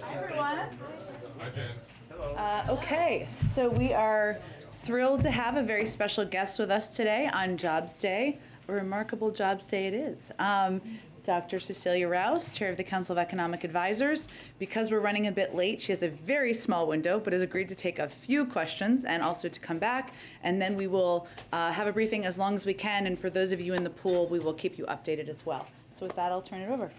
Hi, everyone. Hi, Jen. Okay, so we are thrilled to have a very special guest with us today on Jobs Day. A remarkable Jobs Day it is. Dr. Cecilia Rouse, Chair of the Council of Economic Advisors. Because we're running a bit late, she has a very small window, but has agreed to take a few questions and also to come back. And then we will have a briefing as long as we can. And for those of you in the pool, we will keep you updated as well. So with that, I'll turn it over.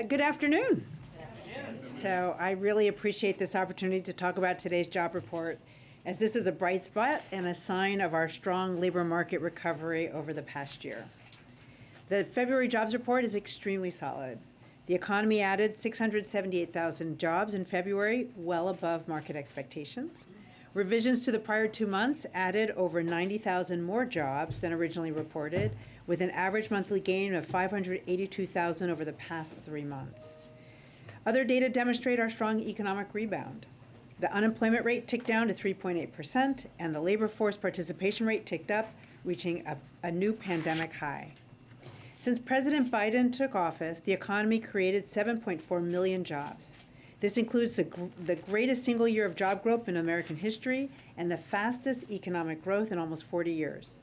Good afternoon. So I really appreciate this opportunity to talk about today's job report, as this is a bright spot and a sign of our strong labor market recovery over the past year. The February jobs report is extremely solid. The economy added 678,000 jobs in February, well above market expectations. Revisions to the prior 2 months added over 90,000 more jobs than originally reported, with an average monthly gain of 582,000 over the past 3 months. Other data demonstrate our strong economic rebound. The unemployment rate ticked down to 3.8%, and the labor force participation rate ticked up, reaching a new pandemic high. Since President Biden took office, the economy created 7.4 million jobs. This includes the greatest single year of job growth in American history and the fastest economic growth in almost 40 years.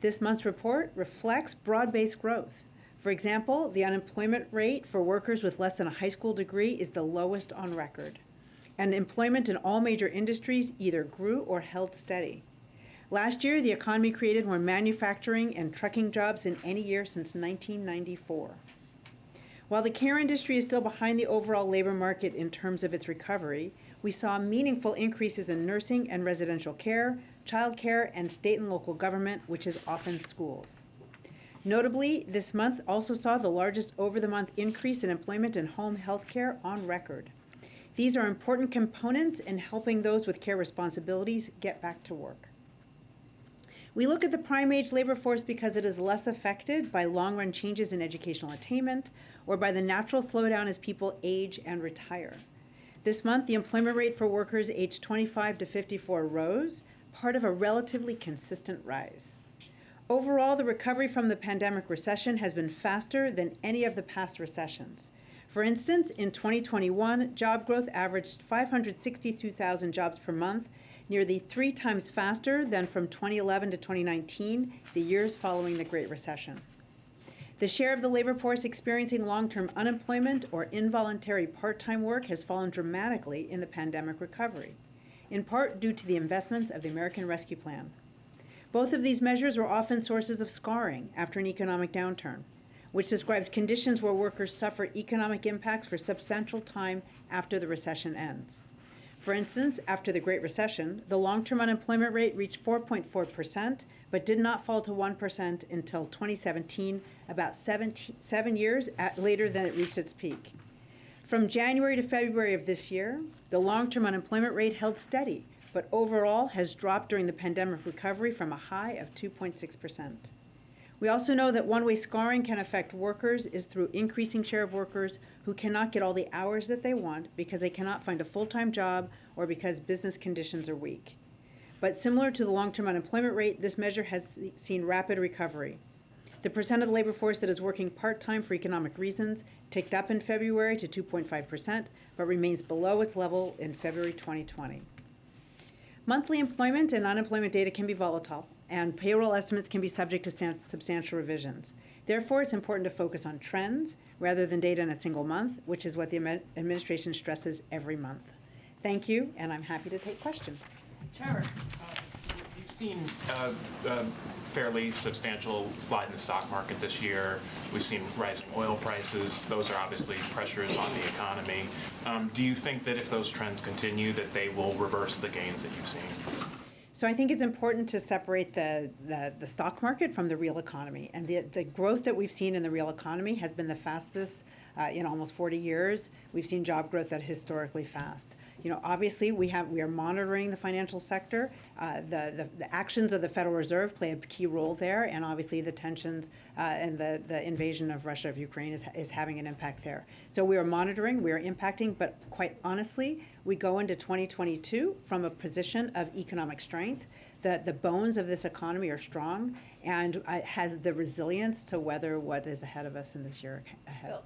This month's report reflects broad-based growth. For example, the unemployment rate for workers with less than a high school degree is the lowest on record. And employment in all major industries either grew or held steady. Last year, the economy created more manufacturing and trucking jobs than any year since 1994. While the care industry is still behind the overall labor market in terms of its recovery, we saw meaningful increases in nursing and residential care, child care, and state and local government, which is often schools. Notably, this month also saw the largest over-the-month increase in employment in home health care on record. These are important components in helping those with care responsibilities get back to work. We look at the prime age labor force because it is less affected by long-run changes in educational attainment or by the natural slowdown as people age and retire. This month, the employment rate for workers aged 25 to 54 rose, part of a relatively consistent rise. Overall, the recovery from the pandemic recession has been faster than any of the past recessions. For instance, in 2021, job growth averaged 562,000 jobs per month, nearly 3 times faster than from 2011 to 2019, the years following the Great Recession. The share of the labor force experiencing long-term unemployment or involuntary part-time work has fallen dramatically in the pandemic recovery, in part due to the investments of the American Rescue Plan. Both of these measures are often sources of scarring after an economic downturn, which describes conditions where workers suffer economic impacts for substantial time after the recession ends. For instance, after the Great Recession, the long-term unemployment rate reached 4.4%, but did not fall to 1% until 2017, about 7 years later than it reached its peak. From January to February of this year, the long-term unemployment rate held steady, but overall has dropped during the pandemic recovery from a high of 2.6%. We also know that one way scarring can affect workers is through increasing share of workers who cannot get all the hours that they want because they cannot find a full-time job or because business conditions are weak. But similar to the long-term unemployment rate, this measure has seen rapid recovery. The percent of the labor force that is working part-time for economic reasons ticked up in February to 2.5%, but remains below its level in February 2020. Monthly employment and unemployment data can be volatile, and payroll estimates can be subject to substantial revisions. Therefore, it's important to focus on trends rather than data in a single month, which is what the administration stresses every month. Thank you, and I'm happy to take questions. Trevor. We've seen a fairly substantial slide in the stock market this year. We've seen rising oil prices. Those are obviously pressures on the economy. Do you think that if those trends continue, that they will reverse the gains that you've seen? So I think it's important to separate the stock market from the real economy. And the growth that we've seen in the real economy has been the fastest in almost 40 years. We've seen job growth that is historically fast. Obviously we are monitoring the financial sector. The actions of the Federal Reserve play a key role there, and obviously the tensions and the invasion of Russia of Ukraine is having an impact there. So we are monitoring, we are impacting, but quite honestly, we go into 2022 from a position of economic strength. The bones of this economy are strong and has the resilience to weather what is ahead of us in this year ahead. Phil.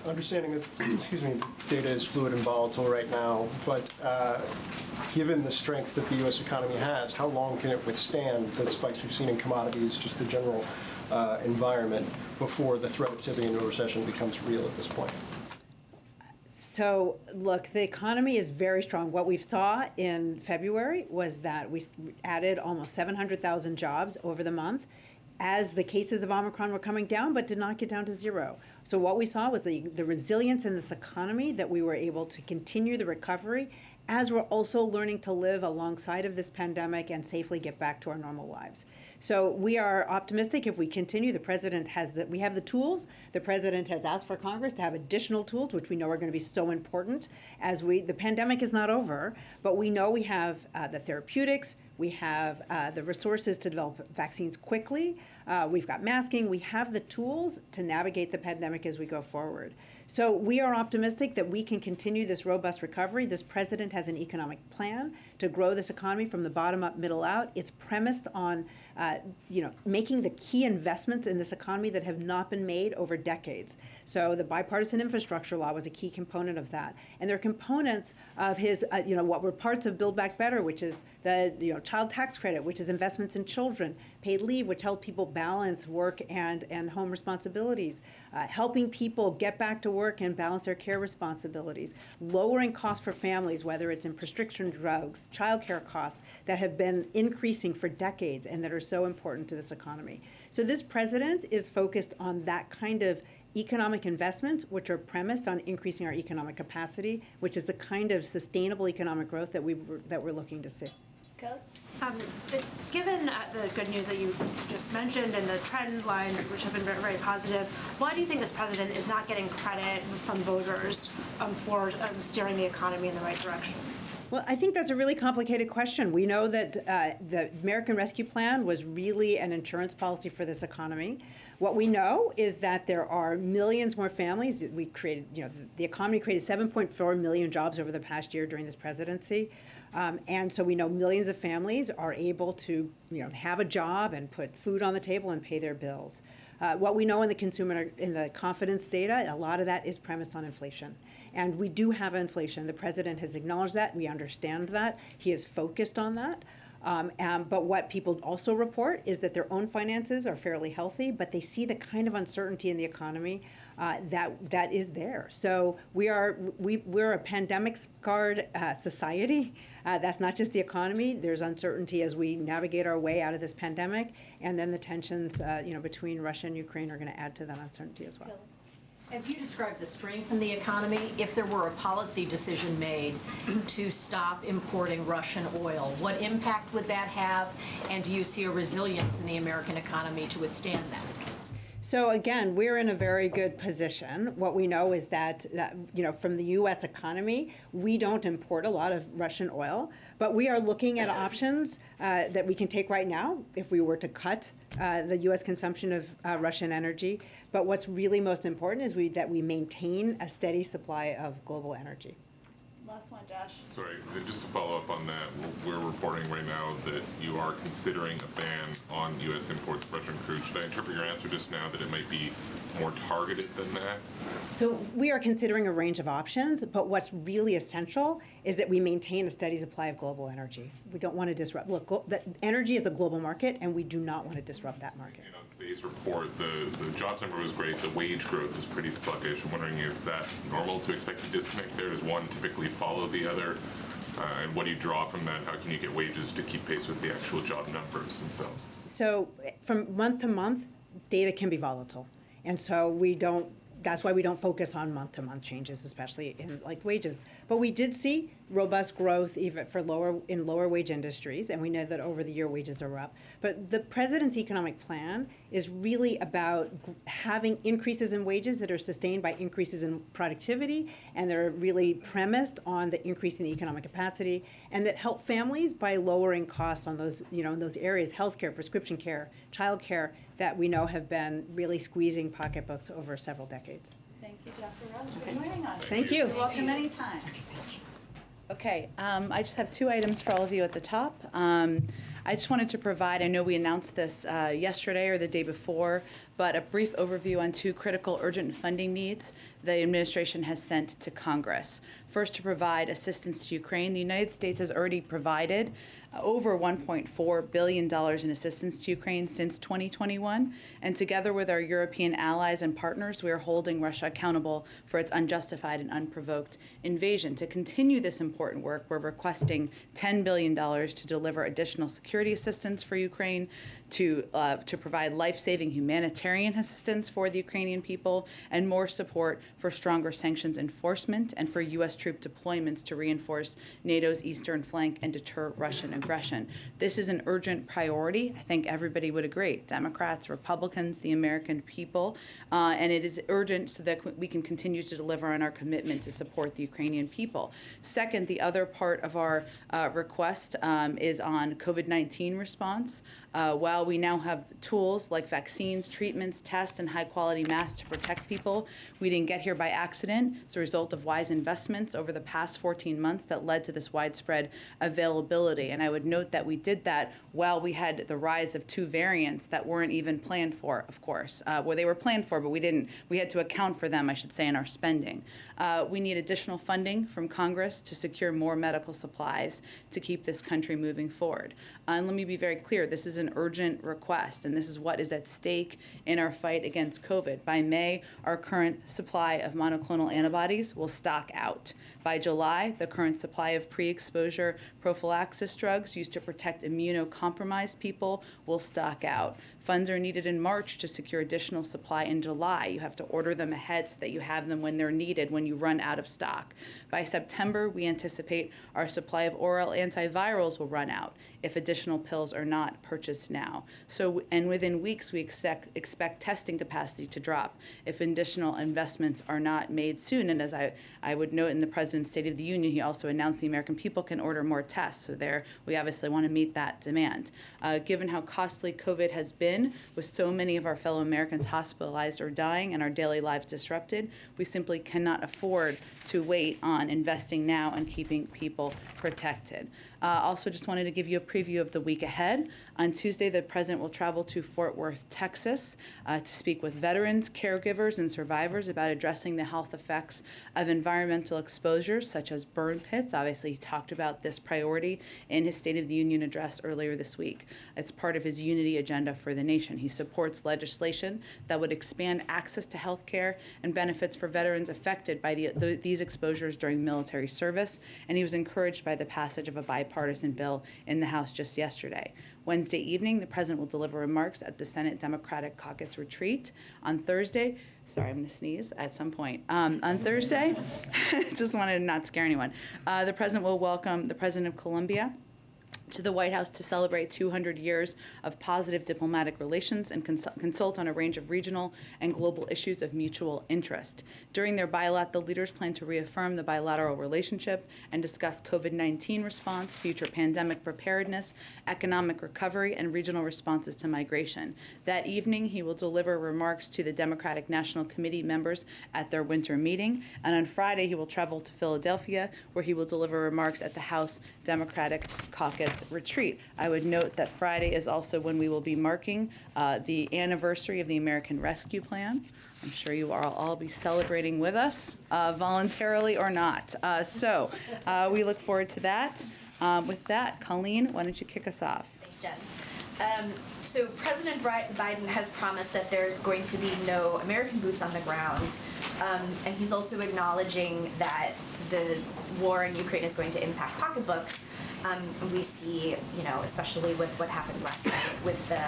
understanding that, excuse me, data is fluid and volatile right now, but given the strength that the U.S. economy has, how long can it withstand the spikes we've seen in commodities, just the general environment, before the threat of tipping into a recession becomes real at this point? So, look, the economy is very strong. What we saw in February was that we added almost 700,000 jobs over the month as the cases of Omicron were coming down, but did not get down to zero. So what we saw was the resilience in this economy, that we were able to continue the recovery as we're also learning to live alongside of this pandemic and safely get back to our normal lives. So we are optimistic if we continue. The president we have the tools. The president has asked for Congress to have additional tools, which we know are going to be so important as the pandemic is not over, but we know we have the therapeutics, we have the resources to develop vaccines quickly, we've got masking, we have the tools to navigate the pandemic as we go forward. So we are optimistic that we can continue this robust recovery. This president has an economic plan to grow this economy from the bottom up, middle out. It's premised on making the key investments in this economy that have not been made over decades. So the bipartisan infrastructure law was a key component of that. And there are components of his, what were parts of Build Back Better, which is the child tax credit, which is investments in children, paid leave, which help people balance work and home responsibilities, helping people get back to work and balance their care responsibilities, lowering costs for families, whether it's in prescription drugs, childcare costs that have been increasing for decades and that are so important to this economy. So this president is focused on that kind of economic investments, which are premised on increasing our economic capacity, which is the kind of sustainable economic growth that we're looking to see. Kelly? Given the good news that you just mentioned and the trend lines, which have been very, very positive, why do you think this president is not getting credit from voters for steering the economy in the right direction? Well, I think that's a really complicated question. We know that the American Rescue Plan was really an insurance policy for this economy. What we know is that there are millions more families. We created, the economy created 7.4 million jobs over the past year during this presidency. And so we know millions of families are able to, have a job and put food on the table and pay their bills. What we know in the confidence data, a lot of that is premised on inflation. And we do have inflation. The president has acknowledged that. We understand that. He is focused on that. But what people also report is that their own finances are fairly healthy, but they see the kind of uncertainty in the economy that is there. So we're a pandemic-scarred society. That's not just the economy. There's uncertainty as we navigate our way out of this pandemic, and then the tensions, between Russia and Ukraine are going to add to that uncertainty as well. As you described the strength in the economy, if there were a policy decision made to stop importing Russian oil, what impact would that have? And do you see a resilience in the American economy to withstand that? So again, we're in a very good position. What we know is that, from the U.S. economy, we don't import a lot of Russian oil, but we are looking at options that we can take right now if we were to cut the U.S. consumption of Russian energy. But what's really most important is that we maintain a steady supply of global energy. Last one, Josh. Sorry, just to follow up on that, we're reporting right now that you are considering a ban on U.S. imports of Russian crude. Should I interpret your answer just now that it might be more targeted than that? So we are considering a range of options, but what's really essential is that we maintain a steady supply of global energy. We don't want to disrupt. Look, energy is a global market, and we do not want to disrupt that market. You know, today's report, the jobs number was great. The wage growth is pretty sluggish. I'm wondering, is that normal to expect a disconnect there? Does one typically follow the other? And what do you draw from that? How can you get wages to keep pace with the actual job numbers themselves? So from month to month, data can be volatile. And so that's why we don't focus on month-to-month changes, especially in wages. But we did see robust growth even for lower wage industries, and we know that over the year wages are up. But the president's economic plan is really about having increases in wages that are sustained by increases in productivity, and they're really premised on the increase in the economic capacity, and that help families by lowering costs on those, in those areas, healthcare, prescription care, childcare, that we know have been really squeezing pocketbooks over several decades. Thank you, Dr. Rouse, for joining us. Thank you. You're welcome anytime. Okay, I just have two items for all of you at the top. I just wanted to provide, I know we announced this yesterday or the day before, but a brief overview on two critical urgent funding needs the administration has sent to Congress. First, to provide assistance to Ukraine. The United States has already provided over $1.4 billion in assistance to Ukraine since 2021. And together with our European allies and partners, we are holding Russia accountable for its unjustified and unprovoked invasion. To continue this important work, we're requesting $10 billion to deliver additional security assistance for Ukraine, to provide life-saving humanitarian assistance for the Ukrainian people, and more support for stronger sanctions enforcement and for U.S. troop deployments to reinforce NATO's eastern flank and deter Russian aggression. This is an urgent priority. I think everybody would agree, Democrats, Republicans, the American people, and it is urgent so that we can continue to deliver on our commitment to support the Ukrainian people. Second, the other part of our request is on COVID-19 response. While we now have tools like vaccines, treatments, tests, and high-quality masks to protect people, we didn't get here by accident. It's a result of wise investments over the past 14 months that led to this widespread availability. And I would note that we did that while we had the rise of two variants that weren't even planned for, of course. Well, they were planned for, but we had to account for them, I should say, in our spending. We need additional funding from Congress to secure more medical supplies to keep this country moving forward. And let me be very clear, this is an urgent request, and this is what is at stake in our fight against COVID. By May, our current supply of monoclonal antibodies will stock out. By July, the current supply of pre-exposure prophylaxis drugs used to protect immunocompromised people will stock out. Funds are needed in March to secure additional supply in July. You have to order them ahead so that you have them when they're needed when you run out of stock. By September, we anticipate our supply of oral antivirals will run out if additional pills are not purchased now. And within weeks, we expect testing capacity to drop if additional investments are not made soon. And as I would note in the President's State of the Union, he also announced the American people can order more tests. So there, we obviously want to meet that demand. Given how costly COVID has been, with so many of our fellow Americans hospitalized or dying and our daily lives disrupted, we simply cannot afford to wait on investing now and keeping people protected. Also just wanted to give you a preview of the week ahead. On Tuesday, the President will travel to Fort Worth, Texas, to speak with veterans, caregivers, and survivors about addressing the health effects of environmental exposures, such as burn pits. Obviously, he talked about this priority in his State of the Union address earlier this week. It's part of his unity agenda for the nation. He supports legislation that would expand access to health care and benefits for veterans affected by these exposures during military service, and he was encouraged by the passage of a bipartisan bill in the House just yesterday. Wednesday evening, the President will deliver remarks at the Senate Democratic Caucus Retreat. On Thursday, sorry, I'm going to sneeze at some point. On Thursday, just wanted to not scare anyone, the President will welcome the President of Colombia to the White House to celebrate 200 years of positive diplomatic relations and consult on a range of regional and global issues of mutual interest. During their bilat, the leaders plan to reaffirm the bilateral relationship and discuss COVID-19 response, future pandemic preparedness, economic recovery, and regional responses to migration. That evening, he will deliver remarks to the Democratic National Committee members at their winter meeting, and on Friday, he will travel to Philadelphia, where he will deliver remarks at the House Democratic Caucus Retreat. I would note that Friday is also when we will be marking the anniversary of the American Rescue Plan. I'm sure you will all be celebrating with us, voluntarily or not. So we look forward to that. With that, Colleen, why don't you kick us off? Thanks, Jen. So President Biden has promised that there's going to be no American boots on the ground, and he's also acknowledging that the war in Ukraine is going to impact pocketbooks. We see, especially with what happened last night with the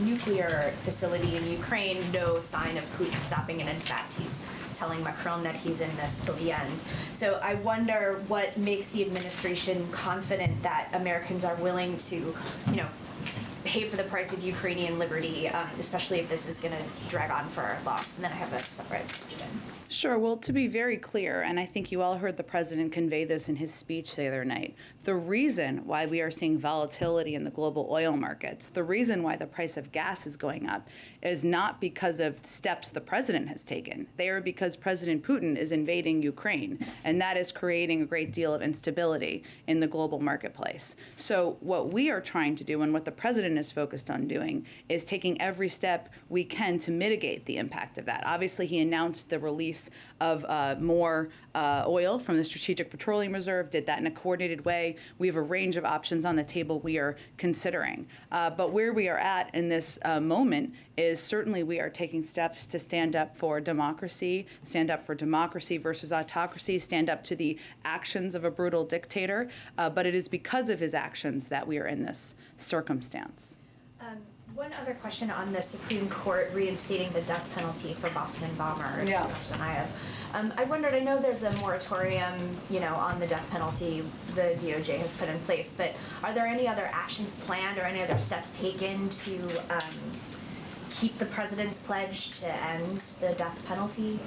nuclear facility in Ukraine, no sign of Putin stopping, and in fact, he's telling Macron that he's in this till the end. So I wonder what makes the administration confident that Americans are willing to, pay for the price of Ukrainian liberty, especially if this is going to drag on for long. And then I have a separate question. Sure. Well, to be very clear, and I think you all heard the President convey this in his speech the other night, the reason why we are seeing volatility in the global oil markets, the reason why the price of gas is going up, is not because of steps the president has taken. They are because President Putin is invading Ukraine, and that is creating a great deal of instability in the global marketplace. So what we are trying to do, and what the president is focused on doing, is taking every step we can to mitigate the impact of that. Obviously, he announced the release of more oil from the Strategic Petroleum Reserve, did that in a coordinated way. We have a range of options on the table we are considering. But where we are at in this moment is certainly we are taking steps to stand up for democracy versus autocracy, stand up to the actions of a brutal dictator. But it is because of his actions that we are in this circumstance. One other question on the Supreme Court reinstating the death penalty for Boston bomber. Yeah. Question I have. I wondered. I know there's a moratorium, on the death penalty the DOJ has put in place, but are there any other actions planned or any other steps taken to keep the president's pledge to end the death penalty?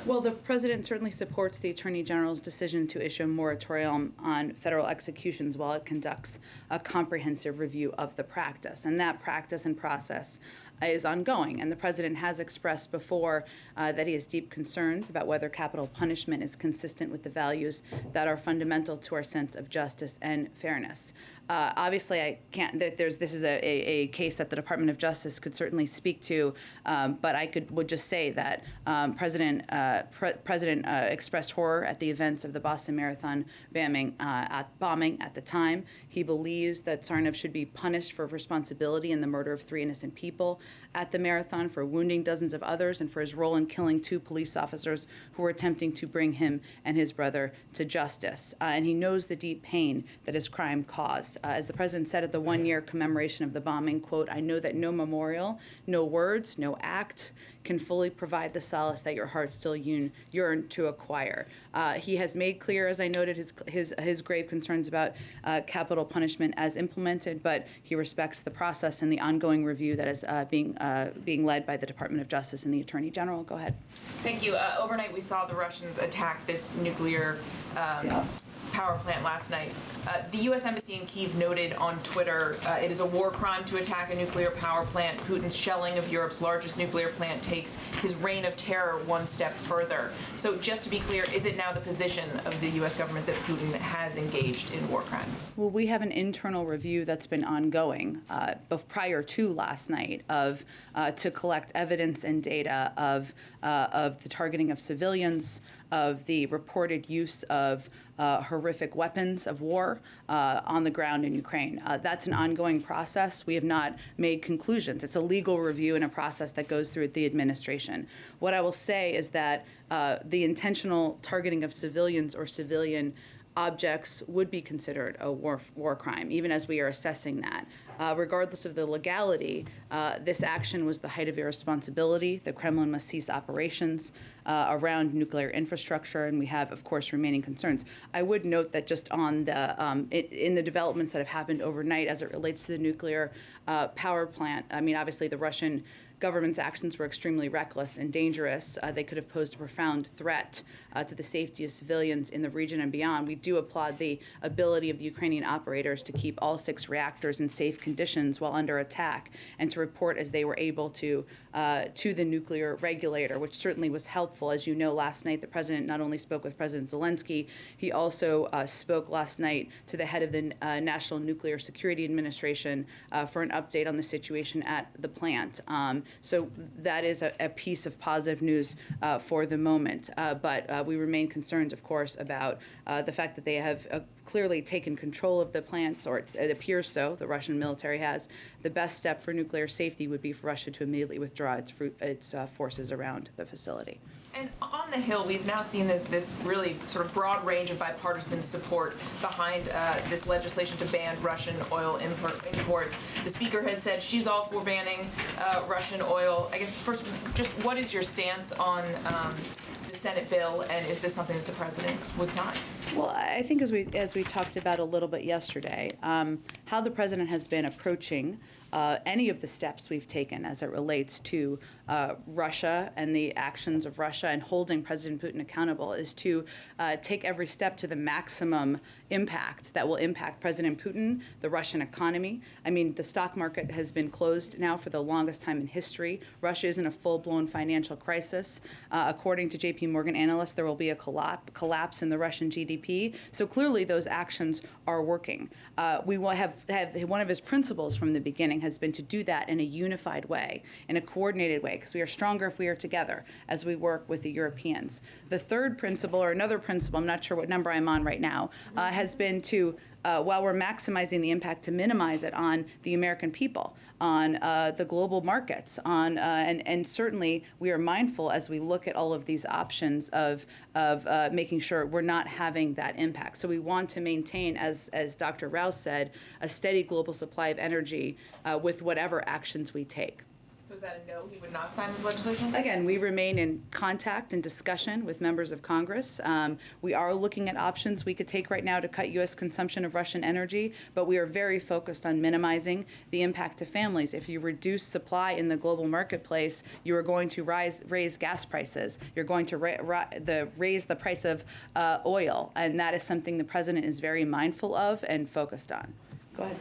Well, the president certainly supports the Attorney General's decision to issue a moratorium on federal executions while it conducts a comprehensive review of the practice. And that practice and process is ongoing. And the president has expressed before that he has deep concerns about whether capital punishment is consistent with the values that are fundamental to our sense of justice and fairness. Obviously, I can't. This is a case that the Department of Justice could certainly speak to, but I would just say that President expressed horror at the events of the Boston Marathon bombing at the time. He believes that Tsarnaev should be punished for responsibility in the murder of 3 innocent people at the marathon, for wounding dozens of others, and for his role in killing 2 police officers who were attempting to bring him and his brother to justice. And he knows the deep pain that his crime caused. As the president said at the 1-year commemoration of the bombing, quote, "I know that no memorial, no words, no act can fully provide the solace that your heart still yearn to acquire." He has made clear, as I noted, his grave concerns about capital punishment as implemented, but he respects the process and the ongoing review that is being led by the Department of Justice and the Attorney General. Go ahead. Thank you. Overnight, we saw the Russians attack this nuclear power plant last night. The U.S. Embassy in Kyiv noted on Twitter, it is a war crime to attack a nuclear power plant. Putin's shelling of Europe's largest nuclear plant takes his reign of terror one step further. So just to be clear, is it now the position of the U.S. government that Putin has engaged in war crimes? Well, we have an internal review that's been ongoing prior to last night to collect evidence and data of the targeting of civilians, of the reported use of horrific weapons of war on the ground in Ukraine. That's an ongoing process. We have not made conclusions. It's a legal review and a process that goes through the administration. What I will say is that the intentional targeting of civilians or civilian objects would be considered a war crime, even as we are assessing that. Regardless of the legality, this action was the height of irresponsibility. The Kremlin must cease operations around nuclear infrastructure, and we have, of course, remaining concerns. I would note that just on in the developments that have happened overnight as it relates to the nuclear power plant, I mean, obviously the Russian government's actions were extremely reckless and dangerous. They could have posed a profound threat to the safety of civilians in the region and beyond. We do applaud the ability of the Ukrainian operators to keep all 6 reactors in safe conditions while under attack, and to report as they were able to the nuclear regulator, which certainly was helpful. As you know, last night the president not only spoke with President Zelensky, he also spoke last night to the head of the National Nuclear Security Administration for an update on the situation at the plant. So that is a piece of positive news for the moment. But we remain concerned, of course, about the fact that they have clearly taken control of the plants, or it appears so. The Russian military has. The best step for nuclear safety would be for Russia to immediately withdraw its forces around the facility. And on the Hill, we've now seen this really sort of broad range of bipartisan support behind this legislation to ban Russian oil imports. The Speaker has said she's all for banning Russian oil. I guess first, just what is your stance on the Senate bill, and is this something that the President would sign? Well, I think as we talked about a little bit yesterday, how the President has been approaching any of the steps we've taken as it relates to Russia and the actions of Russia and holding President Putin accountable is to take every step to the maximum impact that will impact President Putin, the Russian economy. I mean, the stock market has been closed now for the longest time in history. Russia is in a full-blown financial crisis. According to JP Morgan analysts, there will be a collapse in the Russian GDP. So clearly those actions are working. We will have one of his principles from the beginning has been to do that in a unified way, in a coordinated way, because we are stronger if we are together as we work with the Europeans. The third principle, or another principle, I'm not sure what number I'm on right now, has been to, while we're maximizing the impact, to minimize it on the American people, on the global markets, on and certainly we are mindful as we look at all of these options of making sure we're not having that impact. So we want to maintain, as Dr. Rouse said, a steady global supply of energy with whatever actions we take. So is that a no, he would not sign this legislation? Again, we remain in contact and discussion with members of Congress. We are looking at options we could take right now to cut U.S. consumption of Russian energy, but we are very focused on minimizing the impact to families. If you reduce supply in the global marketplace, you are going to raise gas prices. You're going to raise the price of oil, and that is something the president is very mindful of and focused on. Go ahead.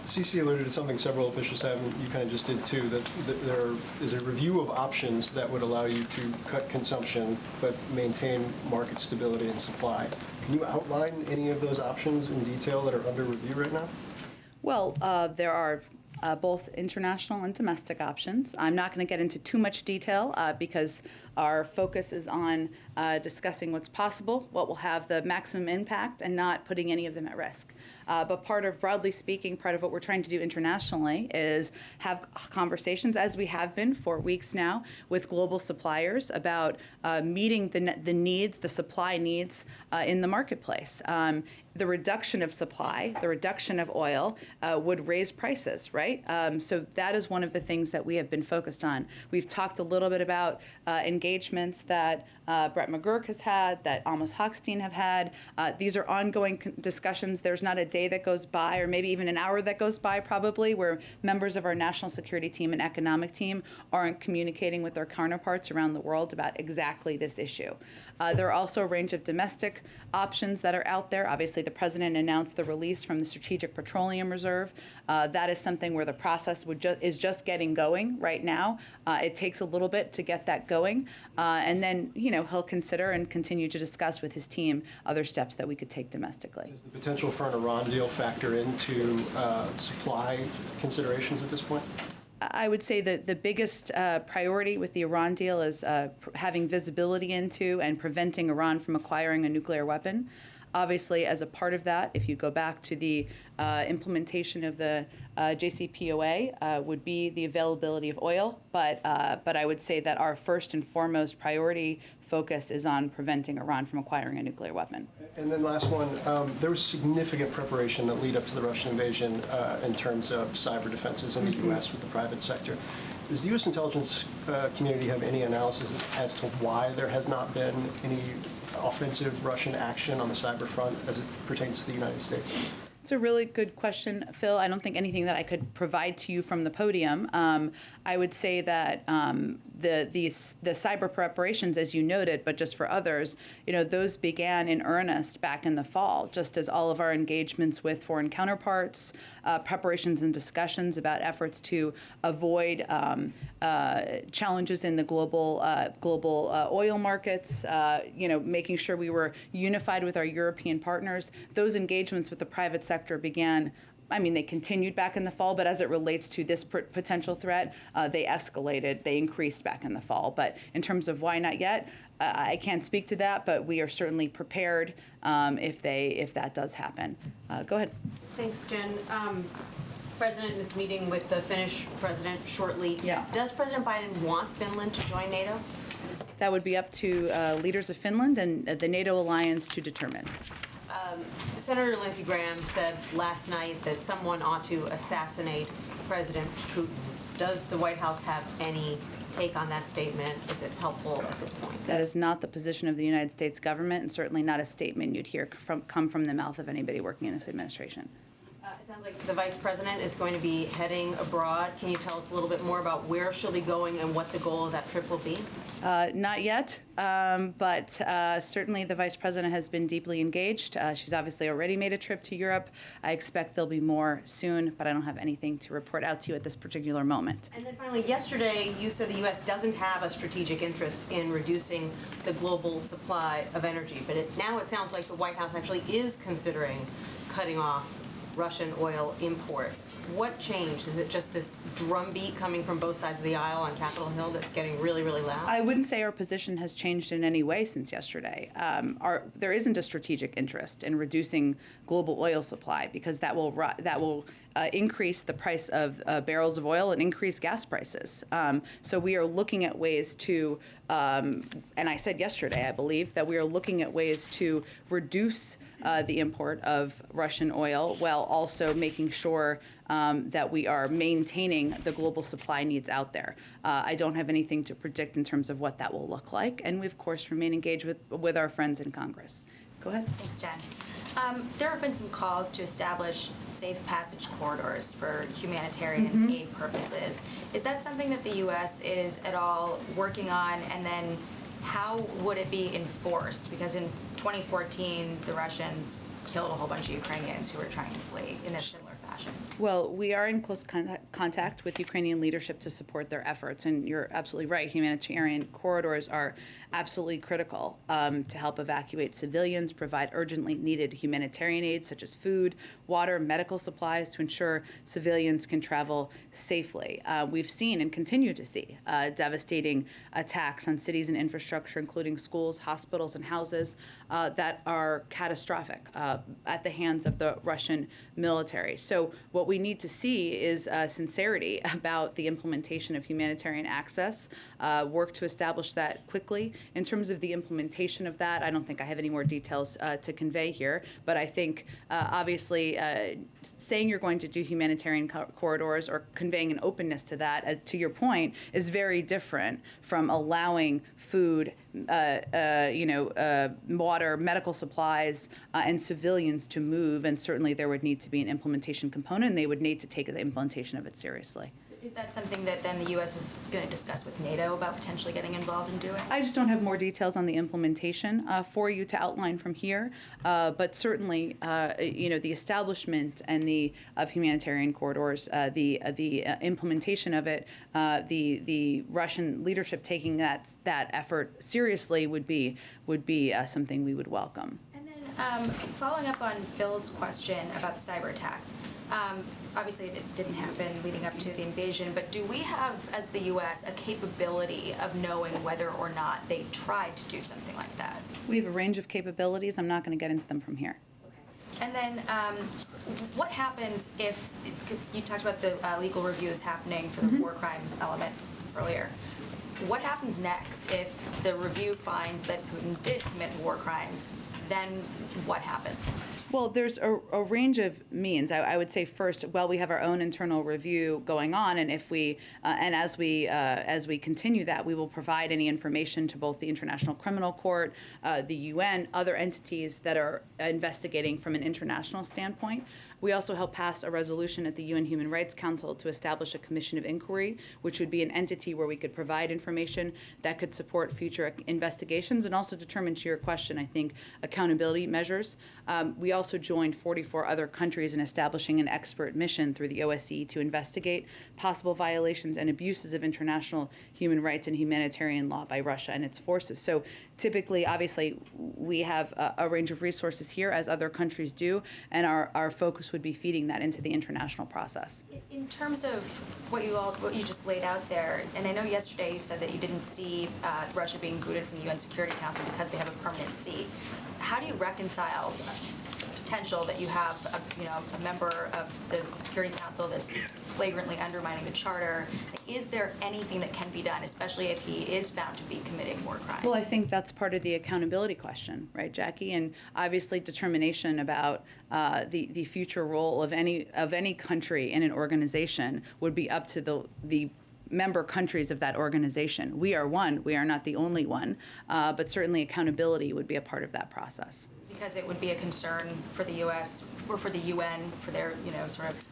Cece alluded to something several officials have, and you kind of just did too, that there is a review of options that would allow you to cut consumption but maintain market stability and supply. Can you outline any of those options in detail that are under review right now? Well, there are both international and domestic options. I'm not going to get into too much detail because our focus is on discussing what's possible, what will have the maximum impact, and not putting any of them at risk. But broadly speaking, part of what we're trying to do internationally is have conversations, as we have been for weeks now, with global suppliers about meeting the needs, the supply needs in the marketplace. The reduction of supply, the reduction of oil would raise prices, right? So that is one of the things that we have been focused on. We've talked a little bit about engagements that Brett McGurk has had, that Amos Hochstein have had. These are ongoing discussions. There's not a day that goes by, or maybe even an hour that goes by probably, where members of our national security team and economic team aren't communicating with their counterparts around the world about exactly this issue. There are also a range of domestic options that are out there. Obviously, the president announced the release from the Strategic Petroleum Reserve. That is something where the process is just getting going right now. It takes a little bit to get that going. And then, he'll consider and continue to discuss with his team other steps that we could take domestically. Does the potential for an Iran deal factor into supply considerations at this point? I would say that the biggest priority with the Iran deal is having visibility into and preventing Iran from acquiring a nuclear weapon. Obviously, as a part of that, if you go back to the implementation of the JCPOA, would be the availability of oil. But I would say that our first and foremost priority focus is on preventing Iran from acquiring a nuclear weapon. And then last one, there was significant preparation that lead up to the Russian invasion in terms of cyber defenses in the U.S. with the private sector. Does the U.S. intelligence community have any analysis as to why there has not been any offensive Russian action on the cyber front as it pertains to the United States? It's a really good question, Phil. I don't think anything that I could provide to you from the podium. I would say that the cyber preparations, as you noted, but just for others, those began in earnest back in the fall, just as all of our engagements with foreign counterparts, preparations and discussions about efforts to avoid challenges in the global oil markets, making sure we were unified with our European partners. Those engagements with the private sector began. They continued back in the fall, but as it relates to this potential threat, they escalated, they increased back in the fall. But in terms of why not yet, I can't speak to that, but we are certainly prepared if that does happen. Go ahead. Thanks, Jen. President is meeting with the Finnish president shortly. Yeah. Does President Biden want Finland to join NATO? That would be up to leaders of Finland and the NATO alliance to determine. Senator Lindsey Graham said last night that someone ought to assassinate President Putin. Does the White House have any take on that statement? Is it helpful at this point? That is not the position of the United States government, and certainly not a statement you'd hear come from the mouth of anybody working in this administration. Is Sounds like the Vice President is going to be heading abroad. Can you tell us a little bit more about where she'll be going and what the goal of that trip will be? Not yet, but certainly the Vice President has been deeply engaged. She's obviously already made a trip to Europe. I expect there'll be more soon, but I don't have anything to report out to you at this particular moment. And then finally, yesterday you said the U.S. doesn't have a strategic interest in reducing the global supply of energy, but now it sounds like the White House actually is considering cutting off Russian oil imports. What changed? Is it just this drumbeat coming from both sides of the aisle on Capitol Hill that's getting really, really loud? I wouldn't say our position has changed in any way since yesterday. There isn't a strategic interest in reducing global oil supply because that will increase the price of barrels of oil and increase gas prices. So we are looking at ways to, and I said yesterday, I believe, that we are looking at ways to reduce the import of Russian oil while also making sure that we are maintaining the global supply needs out there. I don't have anything to predict in terms of what that will look like, and we, of course, remain engaged with our friends in Congress. Go ahead. Thanks, Jen. There have been some calls to establish safe passage corridors for humanitarian aid purposes. Is that something that the U.S. is at all working on? And then how would it be enforced? Because in 2014, the Russians killed a whole bunch of Ukrainians who were trying to flee in a similar fashion. Well, we are in close contact with Ukrainian leadership to support their efforts, and you're absolutely right. Humanitarian corridors are absolutely critical to help evacuate civilians, provide urgently needed humanitarian aid such as food, water, medical supplies to ensure civilians can travel safely. We've seen and continue to see devastating attacks on cities and infrastructure, including schools, hospitals, and houses that are catastrophic at the hands of the Russian military. So what we need to see is sincerity about the implementation of humanitarian access, work to establish that quickly. In terms of the implementation of that, I don't think I have any more details to convey here, but I think obviously saying you're going to do humanitarian corridors or conveying an openness to that, as to your point, is very different from allowing food, water, medical supplies, and civilians to move, and certainly there would need to be an implementation component, and they would need to take the implementation of it seriously. Is that something that then the U.S. is going to discuss with NATO about potentially getting involved in doing? I just don't have more details on the implementation for you to outline from here, but certainly, the establishment and of humanitarian corridors, the implementation of it, the Russian leadership taking that effort seriously would be something we would welcome. And then following up on Phil's question about the cyber attacks, obviously it didn't happen leading up to the invasion, but do we have, as the U.S., a capability of knowing whether or not they tried to do something like that? We have a range of capabilities. I'm not going to get into them from here. And then what happens if, you talked about the legal reviews happening for the war crime element earlier. What happens next if the review finds that Putin did commit war crimes? Then what happens? Well, there's a range of means. I would say first, we have our own internal review going on, and if we as we continue that, we will provide any information to both the International Criminal Court, the UN, other entities that are investigating from an international standpoint. We also helped pass a resolution at the UN Human Rights Council to establish a commission of inquiry, which would be an entity where we could provide information that could support future investigations and also determine, to your question, I think, accountability measures. We also joined 44 other countries in establishing an expert mission through the OSCE to investigate possible violations and abuses of international human rights and humanitarian law by Russia and its forces. So typically, obviously, we have a range of resources here, as other countries do, and our focus would be feeding that into the international process. In terms of what you just laid out there, and I know yesterday you said that you didn't see Russia being booted from the UN Security Council because they have a permanent seat. How do you reconcile potential that you have a member of the Security Council that's flagrantly undermining the charter? Is there anything that can be done, especially if he is found to be committing war crimes? Well, I think that's part of the accountability question, right, Jackie? And obviously determination about the future role of any country in an organization would be up to the member countries of that organization. We are one. We are not the only one, but certainly accountability would be a part of that process. Because it would be a concern for the U.S. or for the UN, for their, sort of,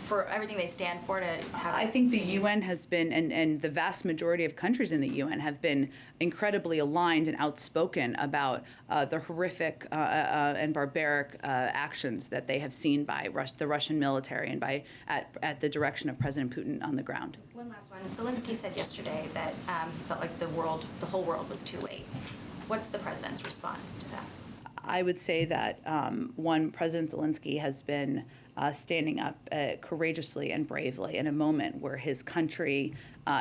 for everything they stand for to have. I think the UN has been, and the vast majority of countries in the UN have been incredibly aligned and outspoken about the horrific and barbaric actions that they have seen by the Russian military and at the direction of President Putin on the ground. One last one. Zelensky said yesterday that he felt like the whole world was too late. What's the president's response to that? I would say that, President Zelensky has been standing up courageously and bravely in a moment where his country,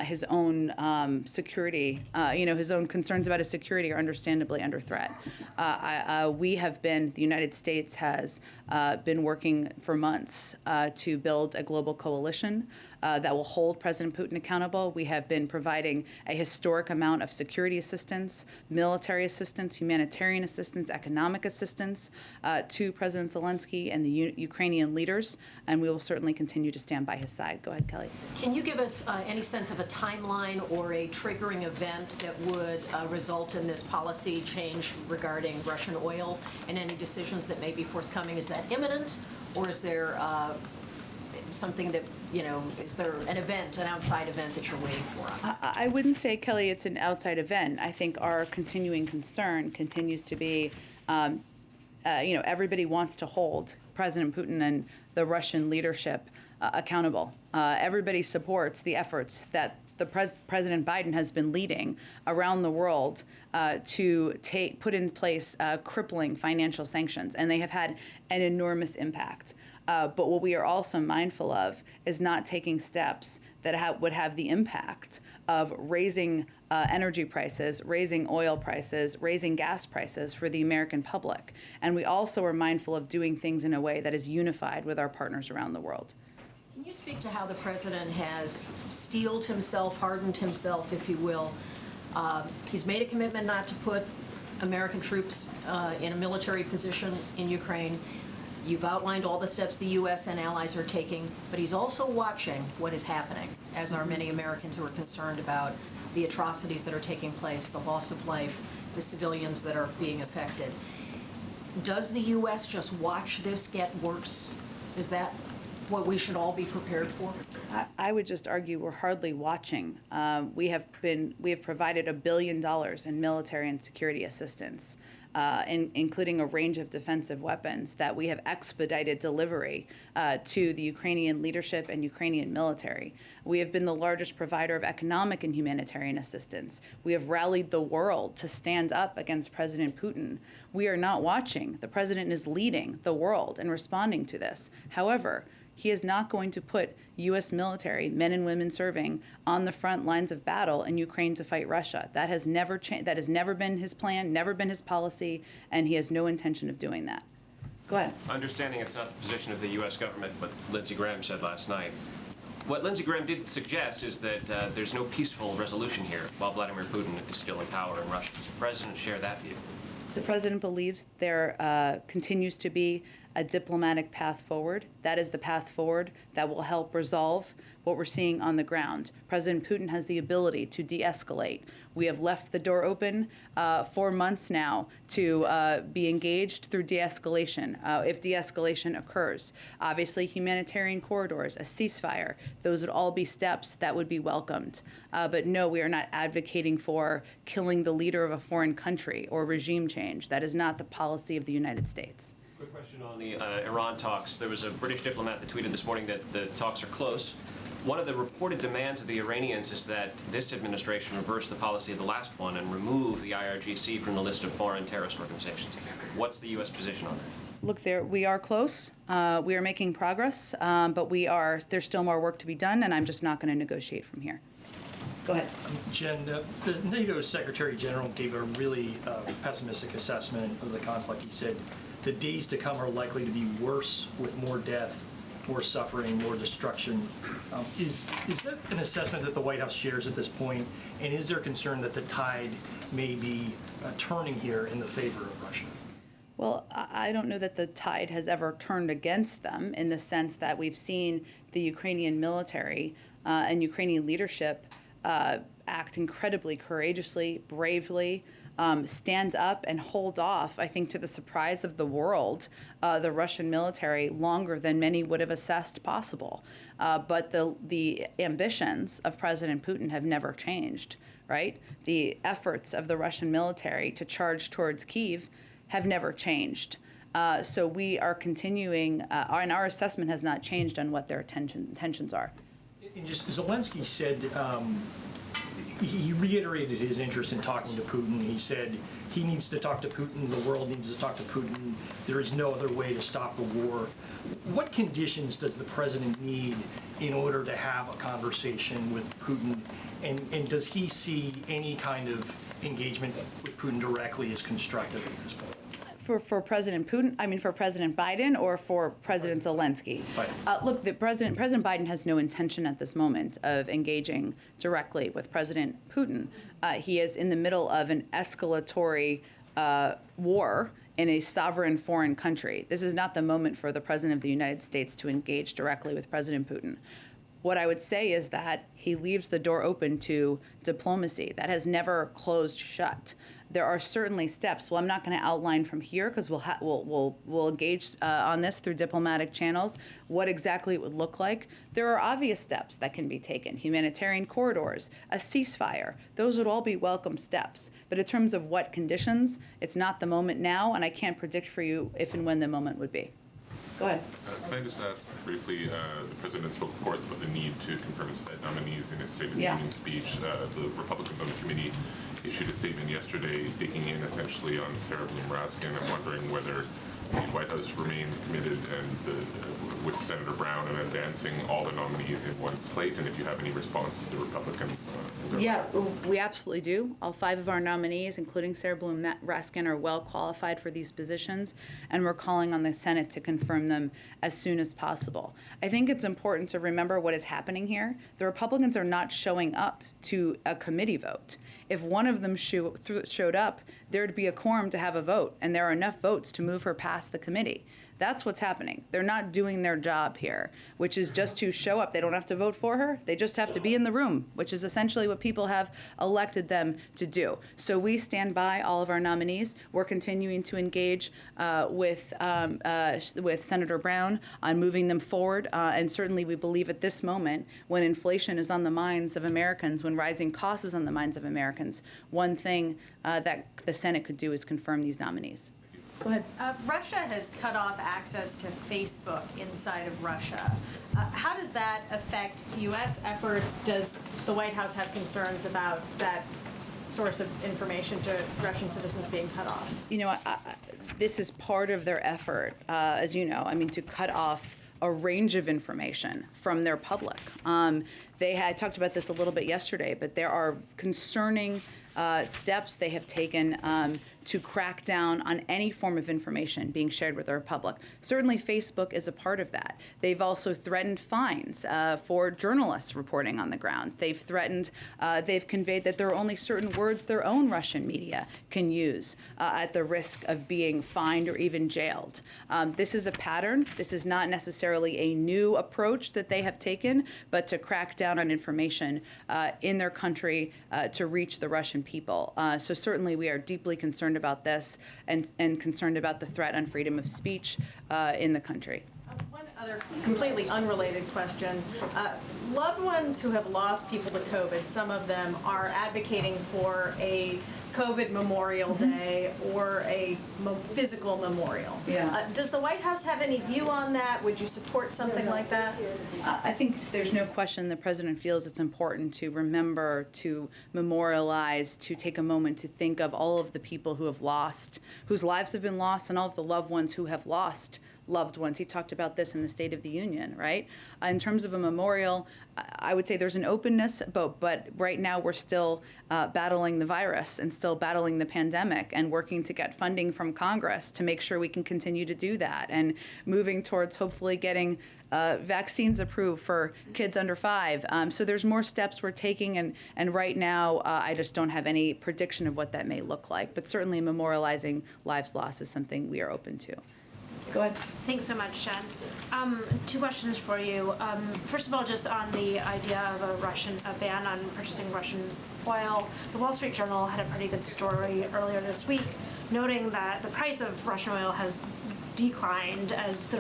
his own security, his own concerns about his security are understandably under threat. The United States has been working for months to build a global coalition that will hold President Putin accountable. We have been providing a historic amount of security assistance, military assistance, humanitarian assistance, economic assistance to President Zelensky and the Ukrainian leaders, and we will certainly continue to stand by his side. Go ahead, Kelly. Can you give us any sense of a timeline or a triggering event that would result in this policy change regarding Russian oil and any decisions that may be forthcoming? Is that imminent, or is there something that, is there an outside event that you're waiting for? I wouldn't say, Kelly, it's an outside event. I think our continuing concern continues to be, everybody wants to hold President Putin and the Russian leadership accountable. Everybody supports the efforts that President Biden has been leading around the world to put in place crippling financial sanctions, and they have had an enormous impact. But what we are also mindful of is not taking steps that would have the impact of raising energy prices, raising oil prices, raising gas prices for the American public. And we also are mindful of doing things in a way that is unified with our partners around the world. Can you speak to how the president has steeled himself, hardened himself, if you will? He's made a commitment not to put American troops in a military position in Ukraine. You've outlined all the steps the U.S. and allies are taking, but he's also watching what is happening, as are many Americans who are concerned about the atrocities that are taking place, the loss of life, the civilians that are being affected. Does the U.S. just watch this get worse? Is that what we should all be prepared for? I would just argue we're hardly watching. We have provided $1 billion in military and security assistance, including a range of defensive weapons that we have expedited delivery to the Ukrainian leadership and Ukrainian military. We have been the largest provider of economic and humanitarian assistance. We have rallied the world to stand up against President Putin. We are not watching. The president is leading the world in responding to this. However, he is not going to put U.S. military, men and women serving, on the front lines of battle in Ukraine to fight Russia. That has never that has never been his plan, never been his policy, and he has no intention of doing that. Go ahead. Understanding it's not the position of the U.S. government, what Lindsey Graham said last night. What Lindsey Graham did suggest is that there's no peaceful resolution here while Vladimir Putin is still in power in Russia. Does the president share that view? The president believes there continues to be a diplomatic path forward. That is the path forward that will help resolve what we're seeing on the ground. President Putin has the ability to de-escalate. We have left the door open for months now to be engaged through de-escalation if de-escalation occurs. Obviously, humanitarian corridors, a ceasefire, those would all be steps that would be welcomed. But no, we are not advocating for killing the leader of a foreign country or regime change. That is not the policy of the United States. Quick question on the Iran talks. There was a British diplomat that tweeted this morning that the talks are close. One of the reported demands of the Iranians is that this administration reverse the policy of the last one and remove the IRGC from the list of foreign terrorist organizations. What's the U.S. position on that? Look, we are close. We are making progress, but there's still more work to be done, and I'm just not going to negotiate from here. Go ahead. Jen, the NATO Secretary General gave a really pessimistic assessment of the conflict. He said the days to come are likely to be worse with more death, more suffering, more destruction. Is that an assessment that the White House shares at this point? And is there concern that the tide may be turning here in the favor of Russia? Well, I don't know that the tide has ever turned against them in the sense that we've seen the Ukrainian military and Ukrainian leadership act incredibly courageously, bravely, stand up and hold off, I think to the surprise of the world, the Russian military longer than many would have assessed possible. But the ambitions of President Putin have never changed, right? The efforts of the Russian military to charge towards Kyiv have never changed. So we are continuing, and our assessment has not changed on what their intentions are. And just Zelensky said, he reiterated his interest in talking to Putin. He said he needs to talk to Putin, the world needs to talk to Putin, there is no other way to stop the war. What conditions does the president need in order to have a conversation with Putin? And does he see any kind of engagement with Putin directly as constructive at this point? For President Putin, I mean for President Biden or for President Zelensky? Biden. Look, President Biden has no intention at this moment of engaging directly with President Putin. He is in the middle of an escalatory war in a sovereign foreign country. This is not the moment for the President of the United States to engage directly with President Putin. What I would say is that he leaves the door open to diplomacy. That has never closed shut. There are certainly steps. Well, I'm not going to outline from here because we'll engage on this through diplomatic channels, what exactly it would look like. There are obvious steps that can be taken. Humanitarian corridors, a ceasefire. Those would all be welcome steps. But in terms of what conditions, it's not the moment now, and I can't predict for you if and when the moment would be. Go ahead. Can I just ask briefly, the President spoke, of course, about the need to confirm his Fed nominees in his State of the Union speech. The Republicans on the committee issued a statement yesterday digging in essentially on Sarah Bloom Raskin. I'm wondering whether the White House remains committed with Senator Brown and advancing all the nominees in one slate, and if you have any response to the Republicans. Yeah, we absolutely do. All 5 of our nominees, including Sarah Bloom Raskin, are well qualified for these positions, and we're calling on the Senate to confirm them as soon as possible. I think it's important to remember what is happening here. The Republicans are not showing up to a committee vote. If one of them showed up, there'd be a quorum to have a vote, and there are enough votes to move her past the committee. That's what's happening. They're not doing their job here, which is just to show up. They don't have to vote for her. They just have to be in the room, which is essentially what people have elected them to do. So we stand by all of our nominees. We're continuing to engage with Senator Brown on moving them forward. And certainly we believe at this moment, when inflation is on the minds of Americans, when rising costs is on the minds of Americans, one thing that the Senate could do is confirm these nominees. Go ahead. Russia has cut off access to Facebook inside of Russia. How does that affect U.S. efforts? Does the White House have concerns about that source of information to Russian citizens being cut off? You know, this is part of their effort, as you know, I mean, to cut off a range of information from their public. They had talked about this a little bit yesterday, but there are concerning steps they have taken to crack down on any form of information being shared with our public. Certainly Facebook is a part of that. They've also threatened fines for journalists reporting on the ground. They've threatened, they've conveyed that there are only certain words their own Russian media can use at the risk of being fined or even jailed. This is a pattern. This is not necessarily a new approach that they have taken, but to crack down on information in their country to reach the Russian people. So certainly we are deeply concerned about this and concerned about the threat on freedom of speech in the country. One other completely unrelated question. Loved ones who have lost people to COVID, some of them are advocating for a COVID Memorial Day or a physical memorial. Yeah. Does the White House have any view on that? Would you support something like that? I think there's no question the president feels it's important to remember, to memorialize, to take a moment to think of all of the people who have lost, whose lives have been lost, and all of the loved ones who have lost loved ones. He talked about this in the State of the Union, right? In terms of a memorial, I would say there's an openness, but right now we're still battling the virus and still battling the pandemic and working to get funding from Congress to make sure we can continue to do that and moving towards hopefully getting vaccines approved for kids under 5. So there's more steps we're taking, and right now I just don't have any prediction of what that may look like. But certainly memorializing lives lost is something we are open to. Go ahead. Thanks so much, Jen. Two questions for you. First of all, just on the idea of a ban on purchasing Russian oil. The Wall Street Journal had a pretty good story earlier this week, noting that the price of Russian oil has declined as the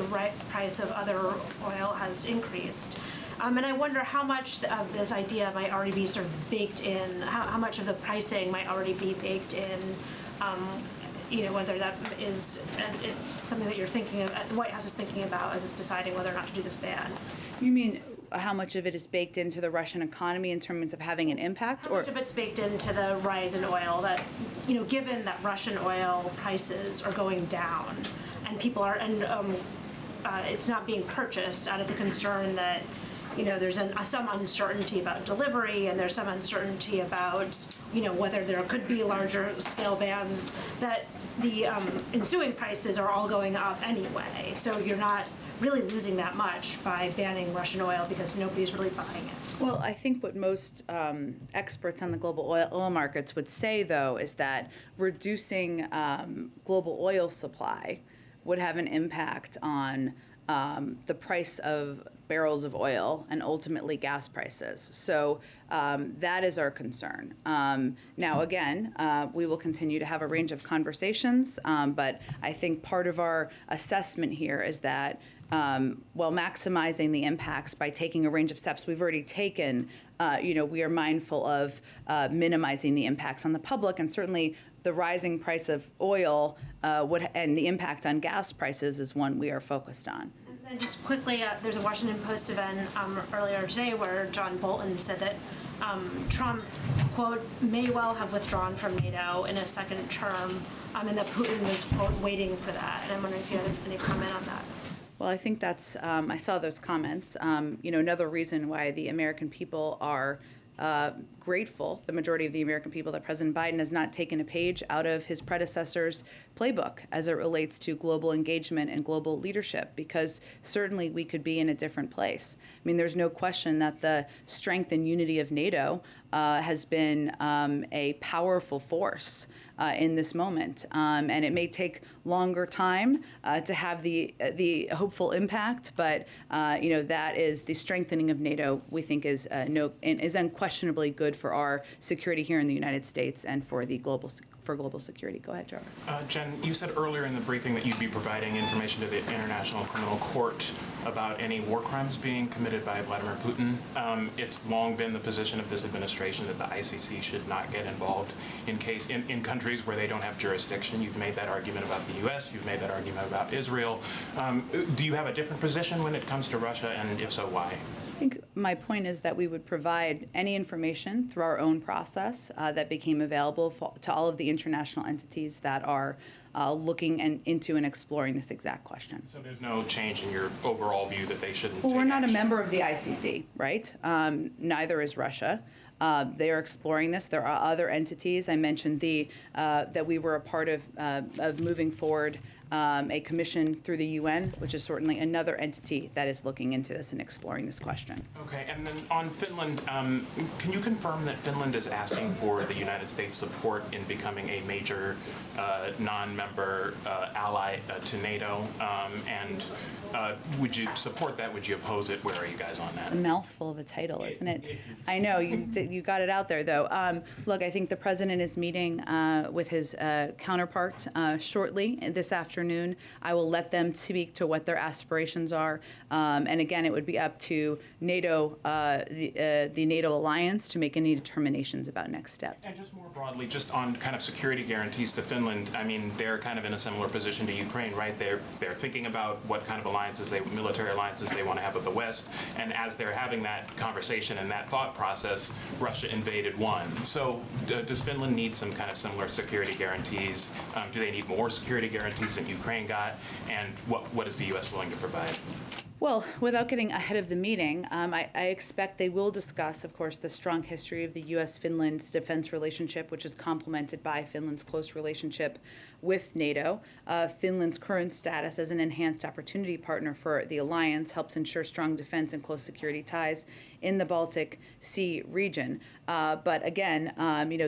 price of other oil has increased. And I wonder how much of this idea might already be sort of baked in, how much of the pricing might already be baked in, whether that is something that you're thinking of, the White House is thinking about as it's deciding whether or not to do this ban. You mean how much of it is baked into the Russian economy in terms of having an impact? How much of it's baked into the rise in oil that, given that Russian oil prices are going down and people are, it's not being purchased out of the concern that, there's some uncertainty about delivery and there's some uncertainty about, whether there could be larger scale bans, that the ensuing prices are all going up anyway. So you're not really losing that much by banning Russian oil because nobody's really buying it. Well, I think what most experts on the global oil markets would say, though, is that reducing global oil supply would have an impact on the price of barrels of oil and ultimately gas prices. So that is our concern. Now, again, we will continue to have a range of conversations, but I think part of our assessment here is that while maximizing the impacts by taking a range of steps we've already taken, we are mindful of minimizing the impacts on the public, and certainly the rising price of oil and the impact on gas prices is one we are focused on. And just quickly, there's a Washington Post event earlier today where John Bolton said that Trump, quote, may well have withdrawn from NATO in a second term, and that Putin was, quote, waiting for that. And I'm wondering if you had any comment on that. Well, I think that's, I saw those comments. Another reason why the American people are grateful, the majority of the American people, that President Biden has not taken a page out of his predecessor's playbook as it relates to global engagement and global leadership, because certainly we could be in a different place. I mean, there's no question that the strength and unity of NATO has been a powerful force in this moment, and it may take longer time to have the hopeful impact, but that is the strengthening of NATO. We think is unquestionably good for our security here in the United States and for global security. Go ahead, Trevor. Jen, you said earlier in the briefing that you'd be providing information to the International Criminal Court about any war crimes being committed by Vladimir Putin. It's long been the position of this administration that the ICC should not get involved in countries where they don't have jurisdiction. You've made that argument about the U.S. You've made that argument about Israel. Do you have a different position when it comes to Russia, and if so, why? I think my point is that we would provide any information through our own process that became available to all of the international entities that are looking into and exploring this exact question. So there's no change in your overall view that they shouldn't Well, take we're not action? a member of the ICC, right? Neither is Russia. They are exploring this. There are other entities. I mentioned that we were a part of moving forward a commission through the UN, which is certainly another entity that is looking into this and exploring this question. Okay, and then on Finland, can you confirm that Finland is asking for the United States support in becoming a major non-member ally to NATO? And would you support that? Would you oppose it? Where are you guys on that? It's a mouthful of a title, isn't it? I know, you got it out there, though. Look, I think the president is meeting with his counterpart shortly this afternoon. I will let them speak to what their aspirations are. And again, it would be up to NATO, the NATO alliance, to make any determinations about next steps. And just more broadly, just on kind of security guarantees to Finland, I mean, they're kind of in a similar position to Ukraine, right? They're thinking about what kind of military alliances they want to have with the West. And as they're having that conversation and that thought process, Russia invaded one. So does Finland need some kind of similar security guarantees? Do they need more security guarantees than Ukraine got? And what is the U.S. willing to provide? Well, without getting ahead of the meeting, I expect they will discuss, of course, the strong history of the U.S.-Finland's defense relationship, which is complemented by Finland's close relationship with NATO. Finland's current status as an enhanced opportunity partner for the alliance helps ensure strong defense and close security ties, in the Baltic Sea region. But again,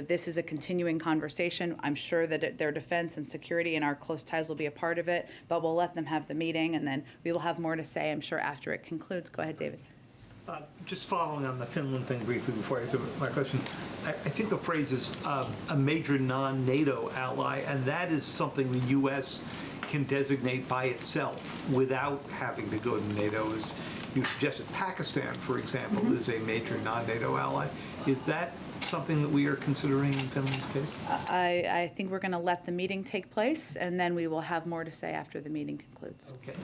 this is a continuing conversation. I'm sure that their defense and security and our close ties will be a part of it, but we'll let them have the meeting, and then we will have more to say, I'm sure, after it concludes. Go ahead, David. Just following on the Finland thing briefly before I answer my question, I think the phrase is a major non-NATO ally, and that is something the U.S. can designate by itself without having to go to NATO. As you suggested, Pakistan, for example, is a major non-NATO ally. Is that something that we are considering in Finland's case? I think we're going to let the meeting take place, and then we will have more to say after the meeting concludes. Okay.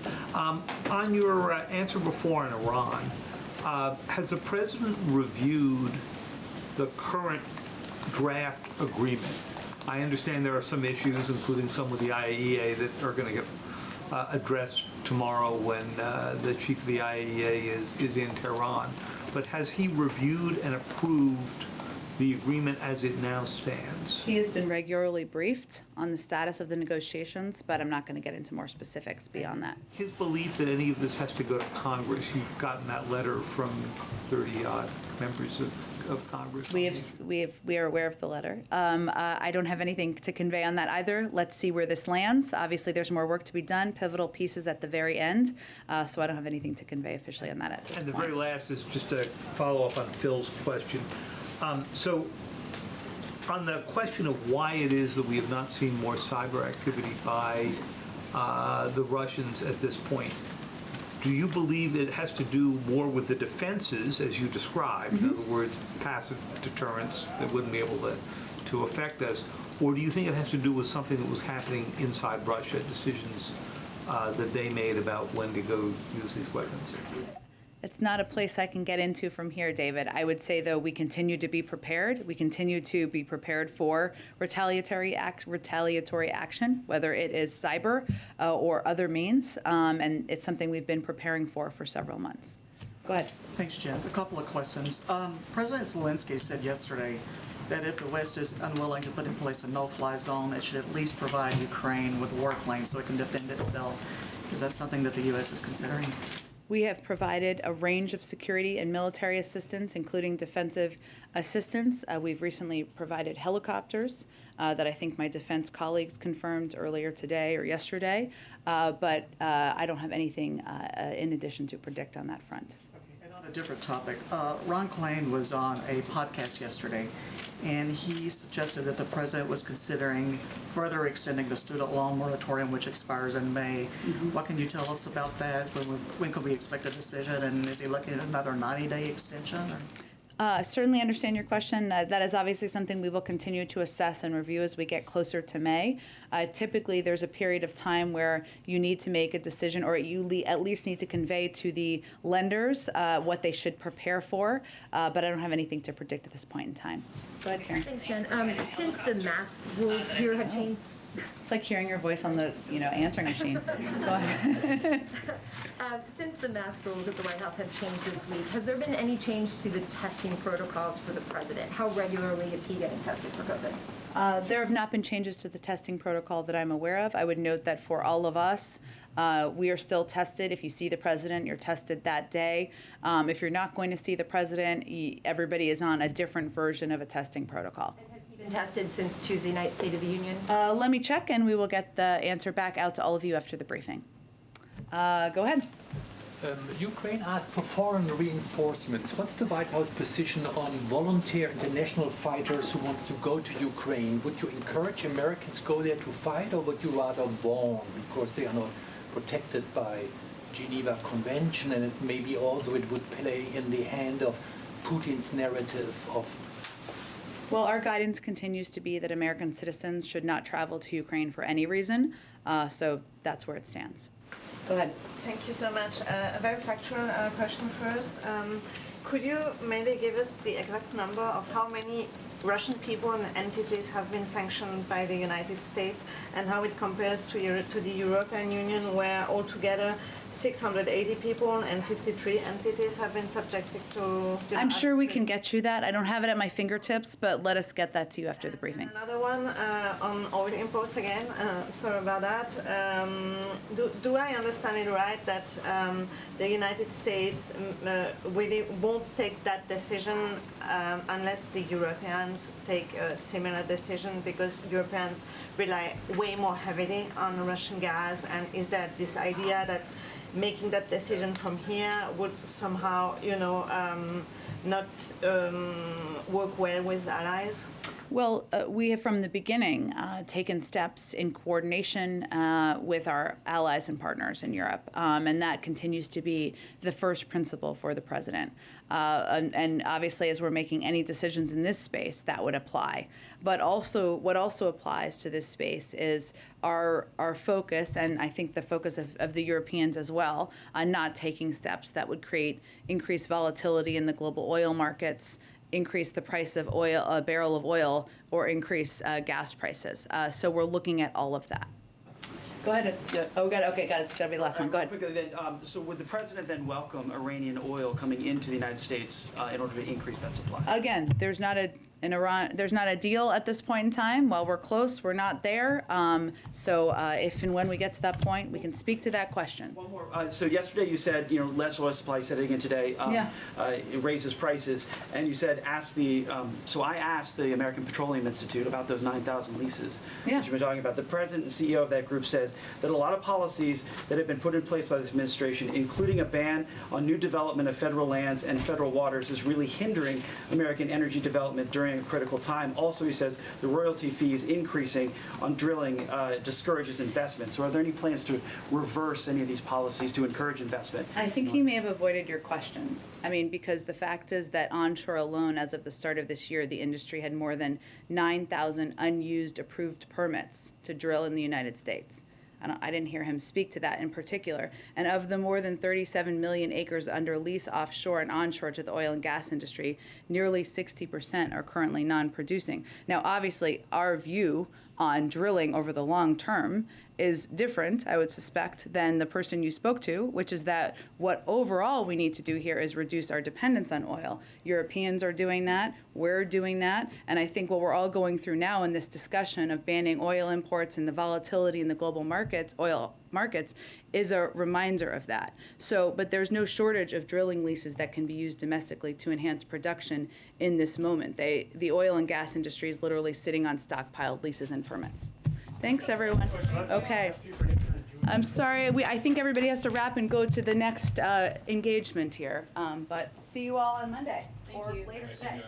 On your answer before on Iran, has the president reviewed the current draft agreement? I understand there are some issues, including some with the IAEA, that are going to get addressed tomorrow when the chief of the IAEA is in Tehran. But has he reviewed and approved the agreement as it now stands? He has been regularly briefed on the status of the negotiations, but I'm not going to get into more specifics beyond that. His belief that any of this has to go to Congress, you've gotten that letter from 30-odd members of Congress. We are aware of the letter. I don't have anything to convey on that either. Let's see where this lands. Obviously, there's more work to be done, pivotal pieces at the very end, so I don't have anything to convey officially on that at this point. And the very last is just a follow-up on Phil's question. So on the question of why it is that we have not seen more cyber activity by the Russians at this point, do you believe it has to do more with the defenses, as you described, in other words, passive deterrence that wouldn't be able to affect us, or do you think it has to do with something that was happening inside Russia, decisions that they made about when to go use these weapons? It's not a place I can get into from here, David. I would say, though, we continue to be prepared. We continue to be prepared for retaliatory action, whether it is cyber or other means, and it's something we've been preparing for several months. Go ahead. Thanks, Jen. A couple of questions. President Zelensky said yesterday that if the West is unwilling to put in place a no-fly zone, it should at least provide Ukraine with warplanes so it can defend itself. Is that something that the U.S. is considering? We have provided a range of security and military assistance, including defensive assistance. We've recently provided helicopters that I think my defense colleagues confirmed earlier today or yesterday, but I don't have anything in addition to predict on that front. Okay, and on a different topic, Ron Klain was on a podcast yesterday, and he suggested that the president was considering further extending the student loan moratorium, which expires in May. What can you tell us about that? When could we expect a decision, and is he looking at another 90-day extension? Certainly understand your question. That is obviously something we will continue to assess and review as we get closer to May. Typically, there's a period of time where you need to make a decision, or you at least need to convey to the lenders what they should prepare for, but I don't have anything to predict at this point in time. Go ahead, Karen. Thanks, Jen. Since the mask rules here have changed, It's like hearing your voice on the answering machine. Go ahead. since the mask rules at the White House have changed this week, has there been any change to the testing protocols for the president? How regularly is he getting tested for COVID? There have not been changes to the testing protocol that I'm aware of. I would note that for all of us, we are still tested. If you see the president, you're tested that day. If you're not going to see the president, everybody is on a different version of a testing protocol. Been tested since Tuesday night State of the Union? Let me check, and we will get the answer back out to all of you after the briefing. Go ahead. Ukraine asked for foreign reinforcements. What's the White House position on volunteer international fighters who want to go to Ukraine? Would you encourage Americans to go there to fight, or would you rather warn because they are not protected by Geneva Convention, and maybe also it would play in the hand of Putin's narrative of... Well, our guidance continues to be that American citizens should not travel to Ukraine for any reason, so that's where it stands. Go ahead. Thank you so much. A very factual question first. Could you maybe give us the exact number of how many Russian people and entities have been sanctioned by the United States, and how it compares to the European Union, where altogether 680 people and 53 entities have been subjected to. I'm sure we can get you that. I don't have it at my fingertips, but let us get that to you after the briefing. Another one on oil imports again. Sorry about that. Do I understand it right that the United States really won't take that decision unless the Europeans take a similar decision, because Europeans rely way more heavily on Russian gas? And is there this idea that making that decision from here would somehow, not work well with allies? Well, we have from the beginning taken steps in coordination with our allies and partners in Europe, and that continues to be the first principle for the president. And obviously, as we're making any decisions in this space, that would apply. But also, what also applies to this space is our focus, and I think the focus of the Europeans as well, on not taking steps that would create increased volatility in the global oil markets, increase the price of oil, a barrel of oil, or increase gas prices. So we're looking at all of that. Go ahead. Oh, good. Okay, guys, it's got to be the last one. Go ahead. Quickly then, so would the president then welcome Iranian oil coming into the United States in order to increase that supply? Again, there's not a deal at this point in time. While we're close, we're not there. So if and when we get to that point, we can speak to that question. One more. So yesterday you said, less oil supply. You said it again today. It raises prices, and you said so I asked the American Petroleum Institute about those 9,000 leases that you've been talking about. The president and CEO of that group says that a lot of policies that have been put in place by this administration, including a ban on new development of federal lands and federal waters, is really hindering American energy development during a critical time. Also, he says the royalty fees increasing on drilling discourages investment. So are there any plans to reverse any of these policies to encourage investment? I think he may have avoided your question. I mean, because the fact is that onshore alone, as of the start of this year, the industry had more than 9,000 unused approved permits to drill in the United States. I didn't hear him speak to that in particular. And of the more than 37 million acres under lease offshore and onshore to the oil and gas industry, nearly 60% are currently non-producing. Now, obviously, our view on drilling over the long term is different, I would suspect, than the person you spoke to, which is that what overall we need to do here is reduce our dependence on oil. Europeans are doing that, we're doing that, and I think what we're all going through now in this discussion of banning oil imports and the volatility in the global markets, oil markets, is a reminder of that. So, but there's no shortage of drilling leases that can be used domestically to enhance production in this moment. The oil and gas industry is literally sitting on stockpiled leases and permits. Thanks, everyone. Okay. I'm sorry. I think everybody has to wrap and go to the next engagement here. But see you all on Monday or later today.